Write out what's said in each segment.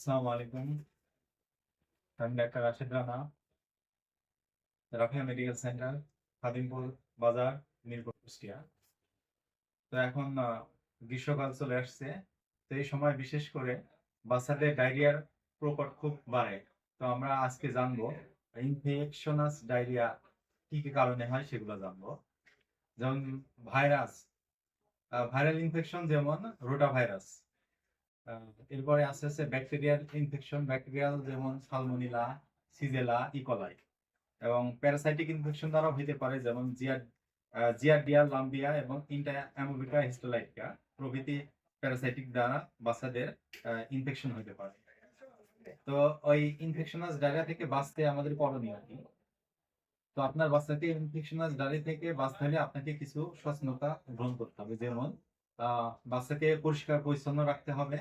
আসসালামু আলাইকুম। আমি doctor Rashed Rana, Rafia medical centre, Khadimpur বাজার, মিরপুর, কুষ্টিয়া। তো এখন গ্রীষ্মকাল চলে আসছে। তো এই সময় বিশেষ করে বাচ্চাদের ডায়রিয়ার প্রকোপ খুব বাড়ে। তো আমরা আজকে জানবো ইনফেকশনাস ডায়রিয়া কি কি কারণে হয় সেগুলো জানবো। যেমন ভাইরাস, ভাইরাল ইনফেকশন যেমন রোটা ভাইরাস। এরপরে আস্তে আস্তে ব্যাকটেরিয়াল ইনফেকশন, ব্যাকটেরিয়াল যেমন সালমোনেলা, সিজেলা, ইকোলাই। এবং প্যারাসাইটিক ইনফেকশন দ্বারা হইতে পারে যেমন জিয়ারডিয়া, লাম্বিয়া এবং ইন্টারঅ্যামোবিকা হিস্টোলাইটিকা প্রভৃতি প্যারাসাইটিক দ্বারা বাচ্চাদের ইনফেকশন হইতে পারে। তো ওই ইনফেকশনাস ডায়রিয়া থেকে বাঁচতে আমাদের করণীয় কি? তো আপনার বাচ্চাকে ইনফেকশনাস ডায়রিয়া থেকে বাঁচতে হলে আপনাকে কিছু সচেতনতা গ্রহণ করতে হবে। যেমন বাচ্চাকে পরিষ্কার পরিচ্ছন্ন রাখতে হবে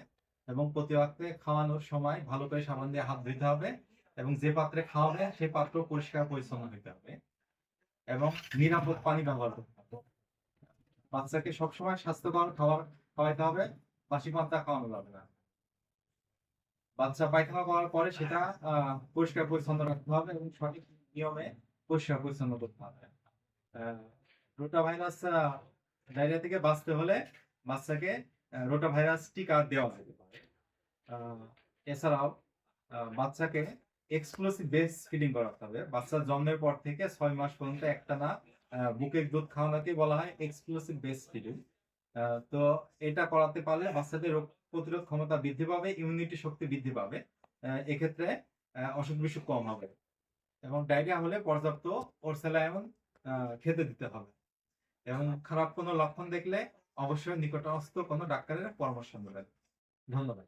এবং প্রতি ওয়াক্তে খাওয়ানোর সময় ভালো করে সাবান দিয়ে হাত ধুতে হবে এবং যে পাত্রে খাওয়াবে সেই পাত্র পরিষ্কার পরিচ্ছন্ন হতে হবে এবং নিরাপদ পানি ব্যবহার করতে হবে। বাচ্চাকে সবসময় স্বাস্থ্যকর খাবার খাওয়াইতে হবে, বাসি পান্তা খাওয়ানো যাবে না। বাচ্চা পায়খানা করার পরে সেটা পরিষ্কার পরিচ্ছন্ন রাখতে হবে এবং সঠিক নিয়মে পরিষ্কার পরিচ্ছন্ন করতে হবে। রোটা ভাইরাস ডায়রিয়া থেকে বাঁচতে হলে বাচ্চাকে রোটা ভাইরাস টিকা দেওয়া যেতে পারে। এছাড়াও বাচ্চাকে এক্সক্লুসিভ ব্রেস্ট ফিডিং করাতে হবে। বাচ্চা জন্মের পর থেকে 6 মাস পর্যন্ত একটানা বুকের দুধ খাওয়ানোকে বলা হয় এক্সক্লুসিভ ব্রেস্ট ফিডিং। তো এটা করাতে পারলে বাচ্চাদের রোগ প্রতিরোধ ক্ষমতা বৃদ্ধি পাবে, ইমিউনিটি শক্তি বৃদ্ধি পাবে। এক্ষেত্রে অসুখ বিসুখ কম হবে এবং ডায়রিয়া হলে পর্যাপ্ত ওরসেলাইন খেতে দিতে হবে এবং খারাপ কোনো লক্ষণ দেখলে অবশ্যই নিকটস্থ কোনো ডাক্তারের পরামর্শ নেবেন। ধন্যবাদ।